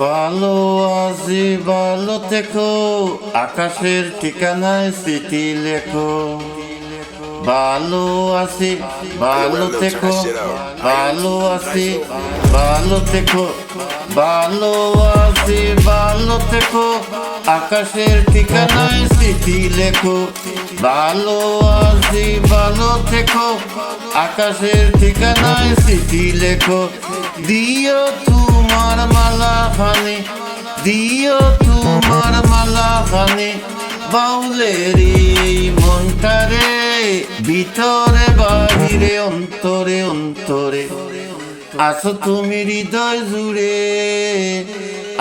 ভালো আছি ভালো থেকো, আকাশের ঠিকানায় স্মৃতি লেখো। ভালো আছি ভালো থেকো, ভালো আছি ভালো থেকো, ভালো আছি ভালো থেকো, আকাশের ঠিকানায় স্মৃতি লেখো। ভালো আছি ভালো থেকো, আকাশের ঠিকানায় স্মৃতি লেখো। দিও তোমার মালা খানি, দিও তোমার মালা খানি, বাউলের এই মনটারে, ভিতরে বাহিরে অন্তরে অন্তরে। আসো তুমি হৃদয় জুড়ে,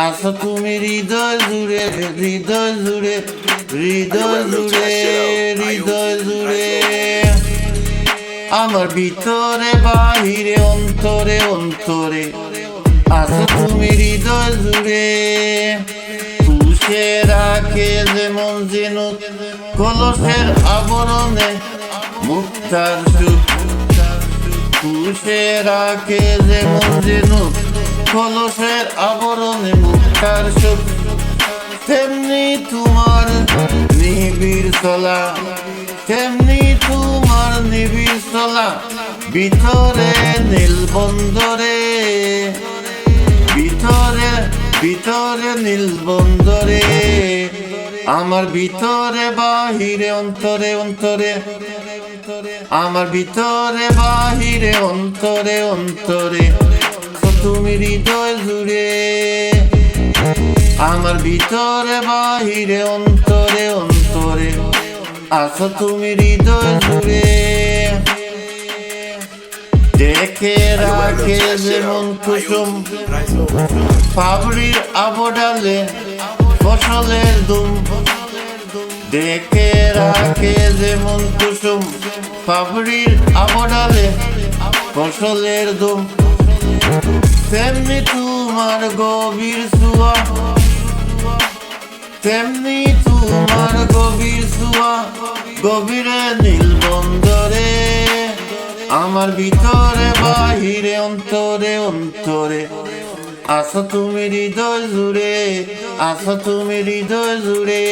আসো তুমি হৃদয় জুড়ে, হৃদয় জুড়ে, হৃদয় জুড়ে, হৃদয় জুড়ে। আমার ভিতরে বাহিরে অন্তরে অন্তরে, আসো তুমি হৃদয় জুড়ে। পুষে রাখে যেমন ঝিনুক কলসের আবরণে মুক্তার সুখ, পুষে রাখে যেমন ঝিনুক কলসের আবরণে মুক্তার সুখ। তেমনি তোমার নিবিড় চলা, তেমনি তোমার নিবিড় চলা, ভিতরে নীলবন্দরে, ভিতরে ভিতরে নীলবন্দরে। আমার ভিতরে বাহিরে অন্তরে অন্তরে, আমার ভিতরে বাহিরে অন্তরে অন্তরে। তুমি হৃদয় জুড়ে, আমার ভিতরে বাহিরে অন্তরে অন্তরে, আসো তুমি হৃদয় জুড়ে। দেখে রাখে যেমন কুসুম পাবড়ির আবডালে ফসলের দুম, দেখে রাখে যেমন কুসুম পাবড়ির আবডালে ফসলের দুম। তেমনি তোমার গভীর ছোঁয়া, তেমনি তোমার গভীর ছোঁয়া, গভীরে নীলবন্দরে। আমার ভিতরে বাহিরে অন্তরে অন্তরে, আসো তুমি হৃদয় জুড়ে, আসো তুমি হৃদয় জুড়ে।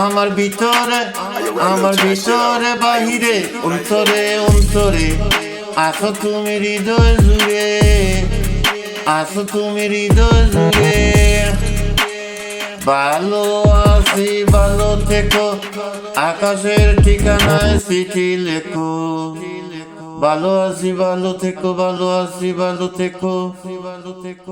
আমার ভিতরে, আমার ভিতরে বাহিরে অন্তরে অন্তরে, আসো তুমি হৃদয় জুড়ে, আসো তুমি হৃদয় জুড়ে। ভালো আছি ভালো থেকো, আকাশের ঠিকানায় স্মৃতি লেখো। ভালো আছি ভালো থেকো, ভালো আছি ভালো থেকো, ভালো থেকো।